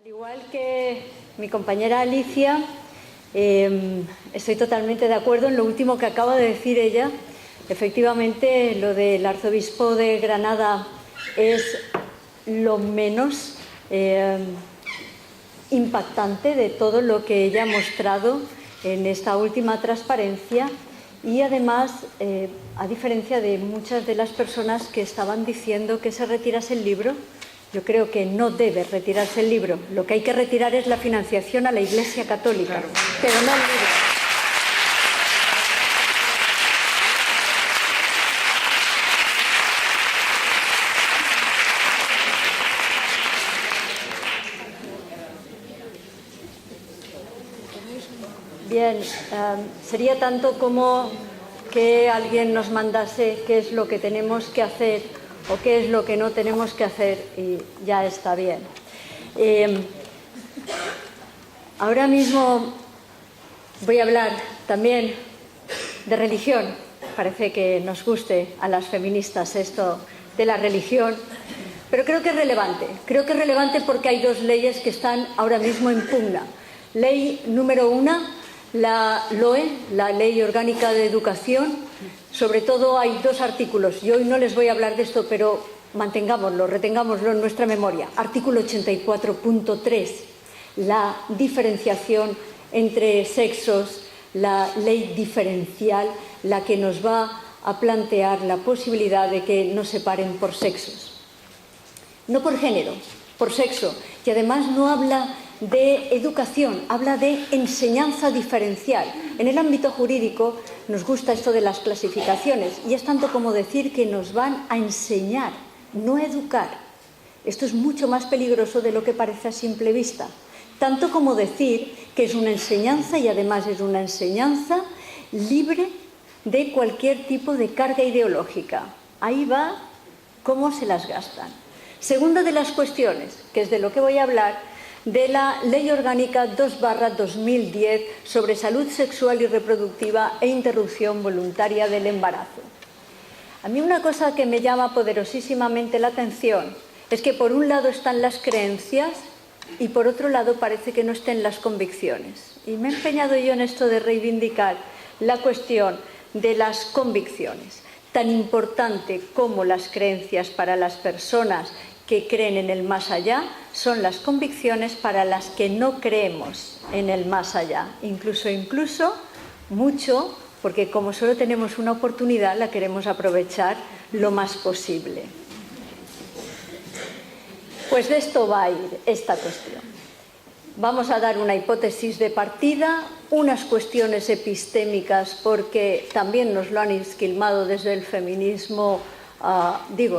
Al igual que mi compañera Alicia, estoy totalmente de acuerdo en lo último que acaba de decir ella. Efectivamente, lo del arzobispo de Granada es lo menos impactante de todo lo que ella ha mostrado en esta última transparencia y además, a diferencia de muchas de las personas que estaban diciendo que se retirase el libro, yo creo que no debe retirarse el libro. Lo que hay que retirar es la financiación a la Iglesia Católica, claro, pero no el libro. Bien, sería tanto como que alguien nos mandase qué es lo que tenemos que hacer o qué es lo que no tenemos que hacer y ya está bien. Ahora mismo voy a hablar también de religión. Parece que nos guste a las feministas esto de la religión, pero creo que es relevante. Creo que es relevante porque hay dos leyes que están ahora mismo en pugna. Ley número 1, la LOE, la Ley Orgánica de Educación. Sobre todo hay dos artículos, y hoy no les voy a hablar de esto, pero mantengámoslo, retengámoslo en nuestra memoria. Artículo 84.3, la diferenciación entre sexos, la ley diferencial, la que nos va a plantear la posibilidad de que nos separen por sexos. No por género, por sexo, y además no habla de educación, habla de enseñanza diferencial. En el ámbito jurídico nos gusta esto de las clasificaciones y es tanto como decir que nos van a enseñar, no educar. Esto es mucho más peligroso de lo que parece a simple vista. Tanto como decir que es una enseñanza y además es una enseñanza libre de cualquier tipo de carga ideológica. Ahí va cómo se las gastan. Segunda de las cuestiones, que es de lo que voy a hablar, de la Ley Orgánica 2/2010 sobre salud sexual y reproductiva e interrupción voluntaria del embarazo. A mí una cosa que me llama poderosísimamente la atención es que por un lado están las creencias y por otro lado parece que no estén las convicciones. Y me he empeñado yo en esto de reivindicar la cuestión de las convicciones. Tan importante como las creencias para las personas que creen en el más allá, son las convicciones para las que no creemos en el más allá. Incluso mucho, porque como solo tenemos una oportunidad, la queremos aprovechar lo más posible. Pues de esto va a ir esta cuestión. Vamos a dar una hipótesis de partida, unas cuestiones epistémicas, porque también nos lo han esquilmado desde el feminismo,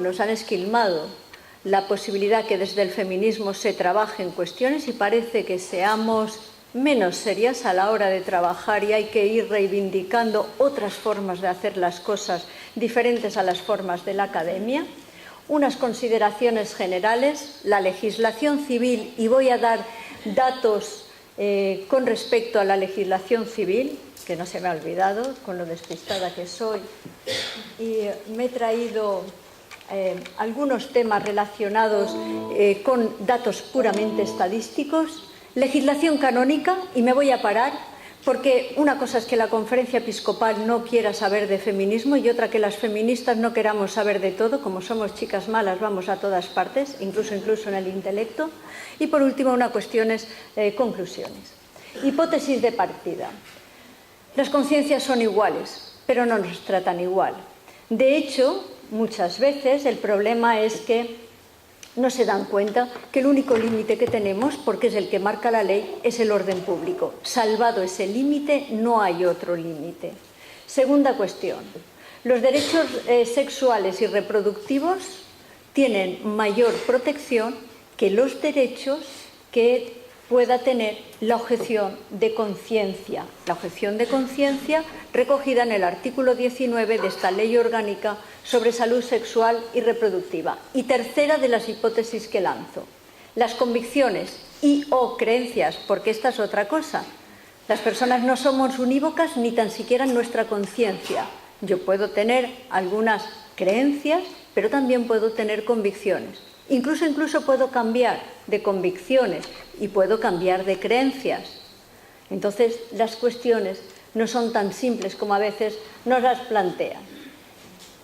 nos han esquilmado la posibilidad que desde el feminismo se trabaje en cuestiones y parece que seamos menos serias a la hora de trabajar y hay que ir reivindicando otras formas de hacer las cosas diferentes a las formas de la academia. Unas consideraciones generales, la legislación civil, y voy a dar datos con respecto a la legislación civil, que no se me ha olvidado con lo despistada que soy, y me he traído algunos temas relacionados con datos puramente estadísticos, legislación canónica, y me voy a parar porque una cosa es que la Conferencia Episcopal no quiera saber de feminismo y otra que las feministas no queramos saber de todo. Como somos chicas malas vamos a todas partes, incluso en el intelecto. Y por último, una cuestión es conclusiones. Hipótesis de partida. Las conciencias son iguales, pero no nos tratan igual. De hecho, muchas veces el problema es que no se dan cuenta que el único límite que tenemos, porque es el que marca la ley, es el orden público. Salvado ese límite, no hay otro límite. Segunda cuestión. Los derechos sexuales y reproductivos tienen mayor protección que los derechos que pueda tener la objeción de conciencia. La objeción de conciencia recogida en el artículo 19 de esta Ley Orgánica sobre salud sexual y reproductiva. Y tercera de las hipótesis que lanzo, las convicciones y o creencias, porque esta es otra cosa. Las personas no somos unívocas ni tan siquiera en nuestra conciencia. Yo puedo tener algunas creencias, pero también puedo tener convicciones. Incluso puedo cambiar de convicciones y puedo cambiar de creencias. Entonces, las cuestiones no son tan simples como a veces nos las plantean.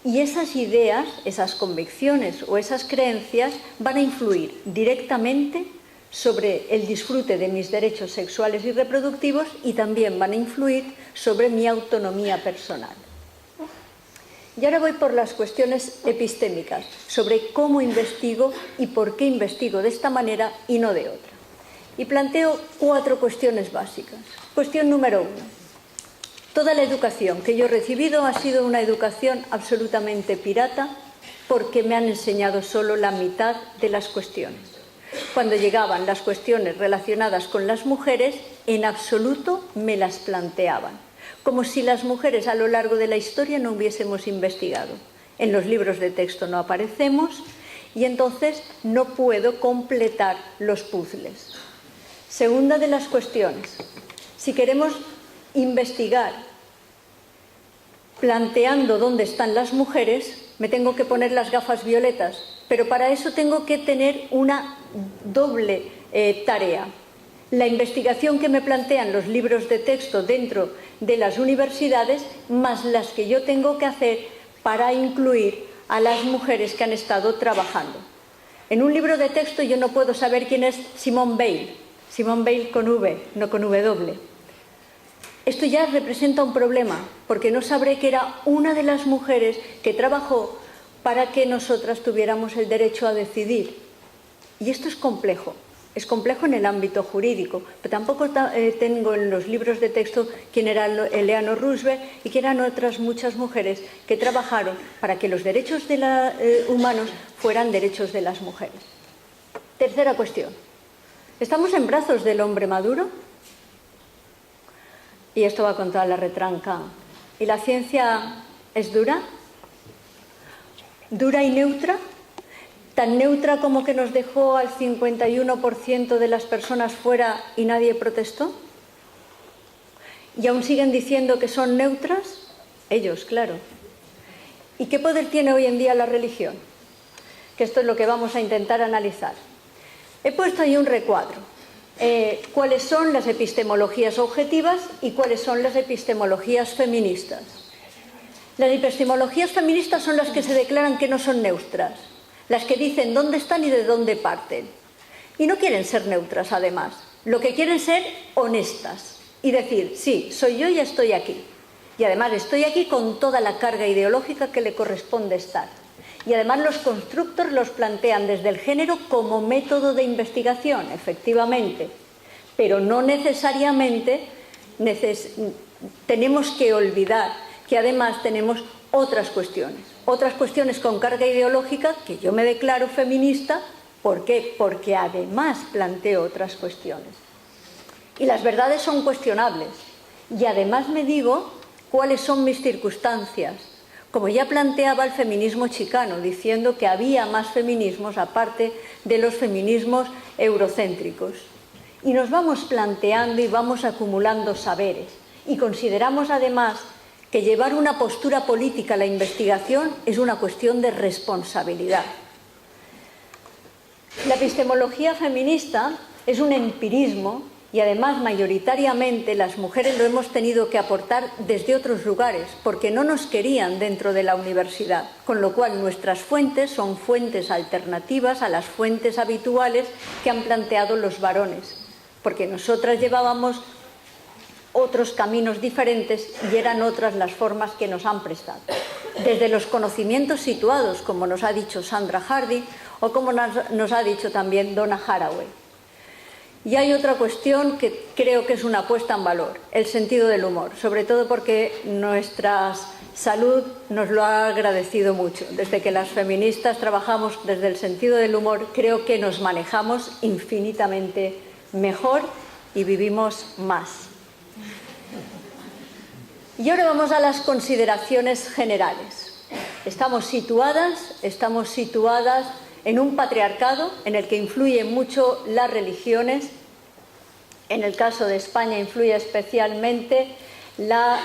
Y esas ideas, esas convicciones o esas creencias van a influir directamente sobre el disfrute de mis derechos sexuales y reproductivos y también van a influir sobre mi autonomía personal. Y ahora voy por las cuestiones epistémicas, sobre cómo investigo y por qué investigo de esta manera y no de otra. Y planteo 4 cuestiones básicas. Cuestión número 1. Toda la educación que yo he recibido ha sido una educación absolutamente pirata porque me han enseñado solo la mitad de las cuestiones. Cuando llegaban las cuestiones relacionadas con las mujeres, en absoluto me las planteaban, como si las mujeres a lo largo de la historia no hubiésemos investigado. En los libros de texto no aparecemos y entonces no puedo completar los puzzles. Segunda de las cuestiones, si queremos investigar planteando dónde están las mujeres, me tengo que poner las gafas violetas, pero para eso tengo que tener una doble tarea. La investigación que me plantean los libros de texto dentro de las universidades, más las que yo tengo que hacer para incluir a las mujeres que han estado trabajando. En un libro de texto yo no puedo saber quién es Simone Weil con V, no con W. Esto ya representa un problema, porque no sabré que era una de las mujeres que trabajó para que nosotras tuviéramos el derecho a decidir. Y esto es complejo en el ámbito jurídico, pero tampoco tengo en los libros de texto quién era Eleanor Roosevelt y quién eran otras muchas mujeres que trabajaron para que los derechos humanos fueran derechos de las mujeres. Tercera cuestión. ¿Estamos en brazos del hombre maduro? Y esto va con toda la retranca. ¿Y la ciencia es dura? ¿Dura y neutra? ¿Tan neutra como que nos dejó al 51% de las personas fuera y nadie protestó? ¿Y aún siguen diciendo que son neutras? Ellos, claro. ¿Y qué poder tiene hoy en día la religión? Que esto es lo que vamos a intentar analizar. He puesto ahí un recuadro. Cuáles son las epistemologías objetivas y cuáles son las epistemologías feministas. Las epistemologías feministas son las que se declaran que no son neutras, las que dicen dónde están y de dónde parten. Y no quieren ser neutras, además. Lo que quieren ser honestas y decir, sí, soy yo y estoy aquí. Y además estoy aquí con toda la carga ideológica que le corresponde estar. Y además los constructores los plantean desde el género como método de investigación, efectivamente, pero no necesariamente tenemos que olvidar que además tenemos otras cuestiones con carga ideológica, que yo me declaro feminista. ¿Por qué? Porque además planteo otras cuestiones. Y las verdades son cuestionables. Y además me digo cuáles son mis circunstancias. Como ya planteaba el feminismo chicano, diciendo que había más feminismos aparte de los feminismos eurocéntricos. Y nos vamos planteando y vamos acumulando saberes. Y consideramos además que llevar una postura política a la investigación es una cuestión de responsabilidad. La epistemología feminista es un empirismo y además mayoritariamente las mujeres lo hemos tenido que aportar desde otros lugares porque no nos querían dentro de la universidad, con lo cual nuestras fuentes son fuentes alternativas a las fuentes habituales que han planteado los varones, porque nosotras llevábamos otros caminos diferentes y eran otras las formas que nos han prestado. Desde los conocimientos situados, como nos ha dicho Sandra Hardy o como nos ha dicho también Donna Haraway. Y hay otra cuestión que creo que es una puesta en valor, el sentido del humor, sobre todo porque nuestra salud nos lo ha agradecido mucho. Desde que las feministas trabajamos desde el sentido del humor, creo que nos manejamos infinitamente mejor y vivimos más. Y ahora vamos a las consideraciones generales. Estamos situadas en un patriarcado en el que influyen mucho las religiones. En el caso de España influye especialmente la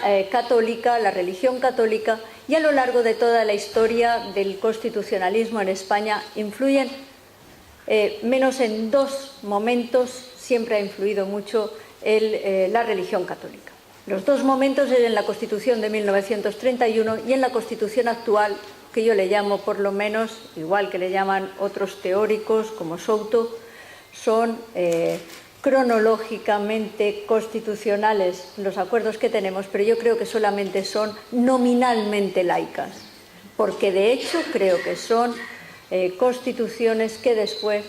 religión católica, y a lo largo de toda la historia del constitucionalismo en España influyen menos en dos momentos siempre ha influido mucho la religión católica. Los dos momentos es en la Constitución de 1931 y en la Constitución actual, que yo le llamo, por lo menos, igual que le llaman otros teóricos como Souto, son cronológicamente constitucionales los acuerdos que tenemos, pero yo creo que solamente son nominalmente laicas, porque de hecho creo que son constituciones que después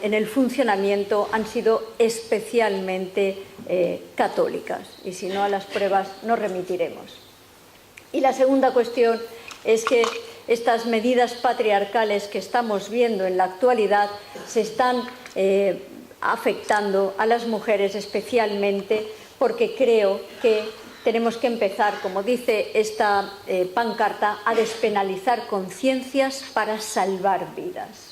en el funcionamiento han sido especialmente católicas, y si no, a las pruebas nos remitiremos. Y la segunda cuestión es que estas medidas patriarcales que estamos viendo en la actualidad se están afectando a las mujeres especialmente, porque creo que tenemos que empezar, como dice esta pancarta, a despenalizar conciencias para salvar vidas.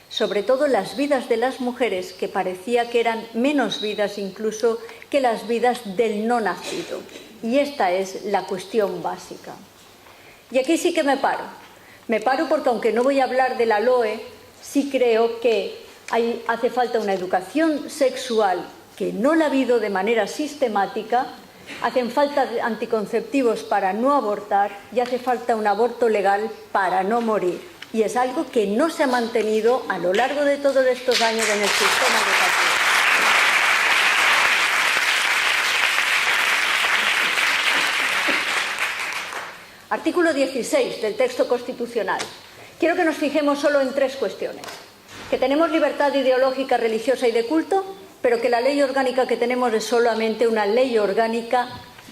Sobre todo las vidas de las mujeres, que parecía que eran menos vidas incluso que las vidas del no nacido. Y esta es la cuestión básica. Y aquí sí que me paro. Me paro porque, aunque no voy a hablar de la LOE, sí creo que hace falta una educación sexual que no la ha habido de manera sistemática, hacen falta anticonceptivos para no abortar y hace falta un aborto legal para no morir. Y es algo que no se ha mantenido a lo largo de todos estos años en el sistema educativo. Artículo 16 del texto constitucional. Quiero que nos fijemos solo en tres cuestiones. Que tenemos libertad ideológica, religiosa y de culto, pero que la ley orgánica que tenemos es solamente una ley orgánica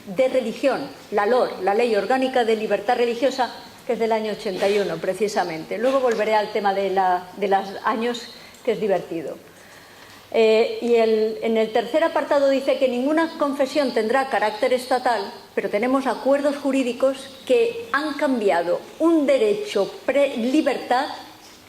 de religión, la LOR, la Ley Orgánica de Libertad Religiosa, que es del año 81 precisamente. Luego volveré al tema de los años, que es divertido. En el tercer apartado dice que ninguna confesión tendrá carácter estatal, pero tenemos acuerdos jurídicos que han cambiado un derecho pre-libertad,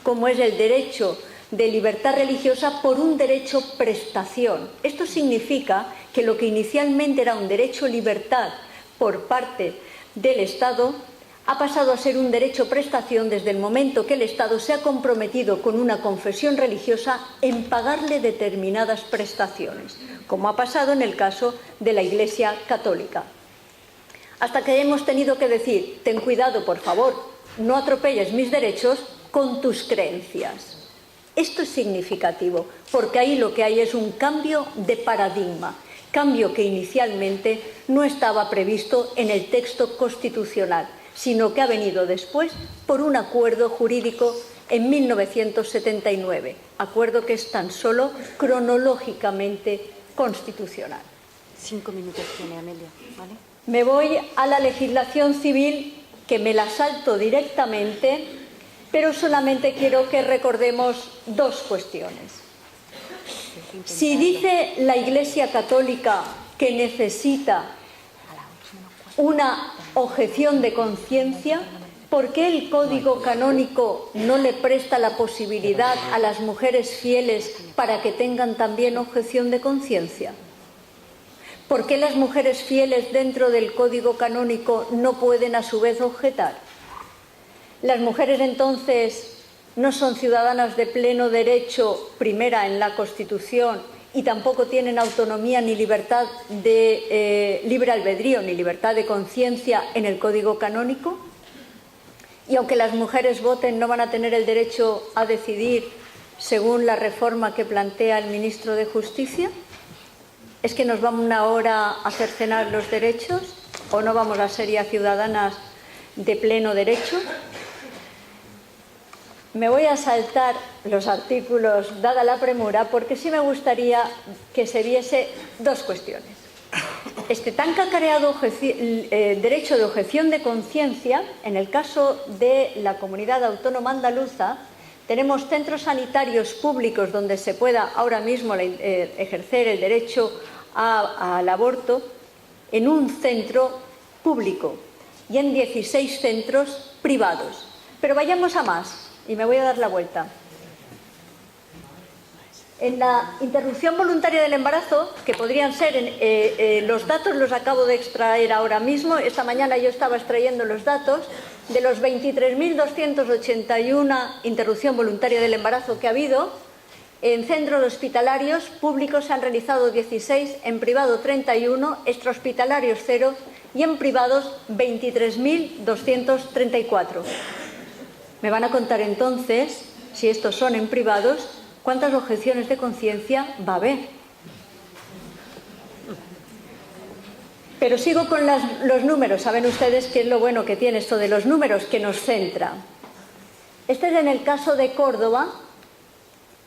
como es el derecho de libertad religiosa, por un derecho prestación. Esto significa que lo que inicialmente era un derecho libertad por parte del Estado ha pasado a ser un derecho prestación desde el momento que el Estado se ha comprometido con una confesión religiosa en pagarle determinadas prestaciones, como ha pasado en el caso de la Iglesia Católica. Hasta que hemos tenido que decir, ten cuidado, por favor, no atropelles mis derechos con tus creencias. Esto es significativo, porque ahí lo que hay es un cambio de paradigma, cambio que inicialmente no estaba previsto en el texto constitucional, sino que ha venido después por un acuerdo jurídico en 1979, acuerdo que es tan solo cronológicamente constitucional. 5 minutos tiene Amelia, ¿vale? Me voy a la legislación civil, que me la salto directamente, pero solamente quiero que recordemos dos cuestiones. Si dice la Iglesia Católica que necesita una objeción de conciencia, ¿por qué el Código Canónico no le presta la posibilidad a las mujeres fieles para que tengan también objeción de conciencia? ¿Por qué las mujeres fieles dentro del Código Canónico no pueden a su vez objetar? Las mujeres entonces no son ciudadanas de pleno derecho, primera en la Constitución, y tampoco tienen autonomía ni libertad de libre albedrío ni libertad de conciencia en el Código Canónico. Y aunque las mujeres voten, no van a tener el derecho a decidir según la reforma que plantea el ministro de Justicia. ¿Es que nos van ahora a cercenar los derechos o no vamos a ser ya ciudadanas de pleno derecho? Me voy a saltar los artículos, dada la premura, porque sí me gustaría que se viese dos cuestiones. Este tan cacareado derecho de objeción de conciencia, en el caso de la comunidad autónoma andaluza, tenemos centros sanitarios públicos donde se pueda ahora mismo ejercer el derecho al aborto en un centro público y en 16 centros privados. Pero vayamos a más. Y me voy a dar la vuelta. En la interrupción voluntaria del embarazo, que podrían ser, los datos los acabo de extraer ahora mismo, esta mañana yo estaba extrayendo los datos, de los 23.281 interrupción voluntaria del embarazo que ha habido, en centros hospitalarios públicos se han realizado 16, en privado 31, extrahospitalarios 0 y en privados 23.234. Me van a contar entonces, si estos son en privados, cuántas objeciones de conciencia va a haber. Pero sigo con los números. Saben ustedes qué es lo bueno que tiene esto de los números, que nos centra. Este es en el caso de Córdoba,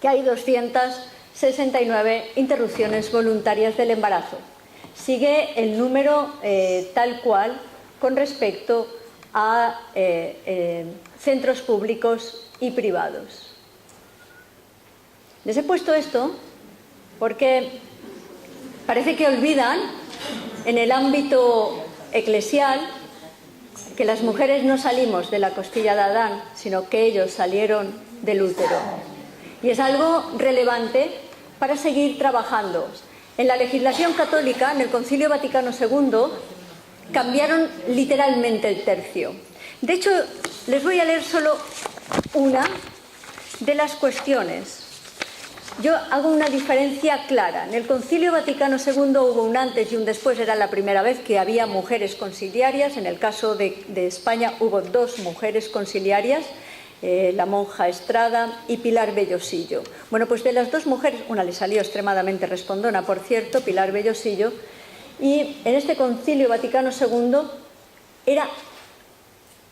que hay 269 interrupciones voluntarias del embarazo. Sigue el número tal cual con respecto a centros públicos y privados. Les he puesto esto porque parece que olvidan en el ámbito eclesial que las mujeres no salimos de la costilla de Adán, sino que ellos salieron del útero. Y es algo relevante para seguir trabajando. En la legislación católica, en el Concilio Vaticano II, cambiaron literalmente el tercio. De hecho, les voy a leer solo una de las cuestiones. Yo hago una diferencia clara. En el Concilio Vaticano II hubo un antes y un después. Era la primera vez que había mujeres conciliarias. En el caso de España hubo 2 mujeres conciliarias, la monja Estrada y Pilar Bellosillo. Bueno, pues de las 2 mujeres, una le salió extremadamente respondona, por cierto, Pilar Bellosillo, y en este Concilio Vaticano II era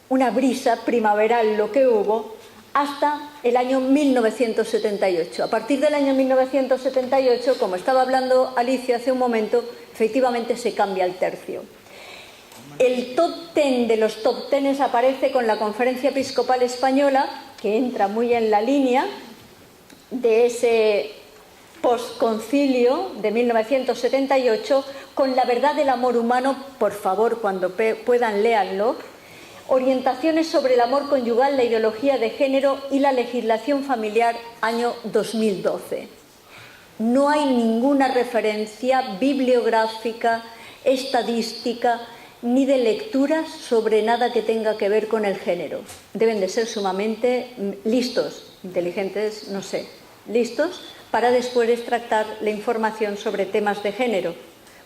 una brisa primaveral lo que hubo hasta el año 1978. A partir del año 1978, como estaba hablando Alicia hace un momento, efectivamente se cambia el tercio. El top 10 de los top 10 aparece con la Conferencia Episcopal Española, que entra muy en la línea de ese postconcilio de 1978, con la verdad del amor humano. Por favor, cuando puedan, léanlo. Orientaciones sobre el amor conyugal, la ideología de género y la legislación familiar, año 2012. No hay ninguna referencia bibliográfica, estadística, ni de lecturas sobre nada que tenga que ver con el género. Deben de ser sumamente listos, inteligentes, no sé, listos, para después extractar la información sobre temas de género.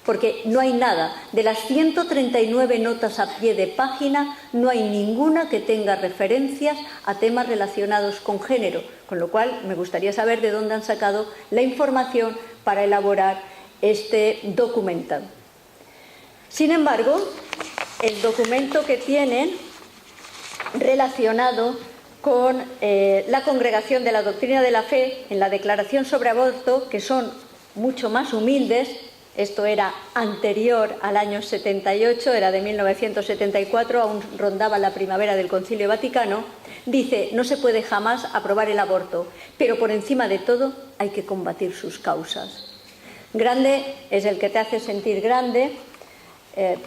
Porque no hay nada, de las 139 notas a pie de página, no hay ninguna que tenga referencias a temas relacionados con género, con lo cual me gustaría saber de dónde han sacado la información para elaborar este documento. Sin embargo, el documento que tienen relacionado con la Congregación de la Doctrina de la Fe, en la Declaración sobre Aborto, que son mucho más humildes. Esto era anterior al año 78, era de 1974, aún rondaba la primavera del Concilio Vaticano. Dice: no se puede jamás aprobar el aborto, pero por encima de todo hay que combatir sus causas. Grande es el que te hace sentir grande.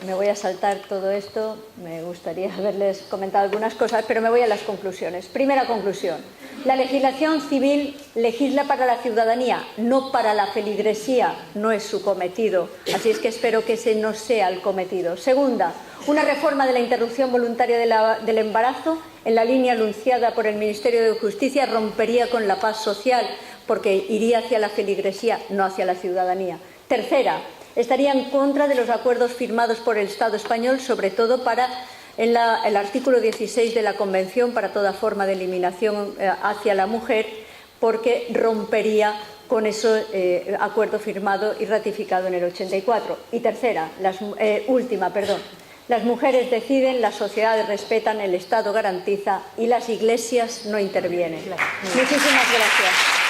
Me voy a saltar todo esto, me gustaría haberles comentado algunas cosas, pero me voy a las conclusiones. Primera conclusión: la legislación civil legisla para la ciudadanía, no para la feligresía, no es su cometido, así es que espero que ese no sea el cometido. Segunda, una reforma de la interrupción voluntaria del embarazo, en la línea anunciada por el Ministerio de Justicia, rompería con la paz social, porque iría hacia la feligresía, no hacia la ciudadanía. Tercera, estaría en contra de los acuerdos firmados por el Estado español, sobre todo para el artículo 16 de la Convención para toda forma de eliminación hacia la mujer, porque rompería con ese acuerdo firmado y ratificado en el 84. Y tercera, última, las mujeres deciden, las sociedades respetan, el Estado garantiza y las iglesias no intervienen. Muchísimas gracias.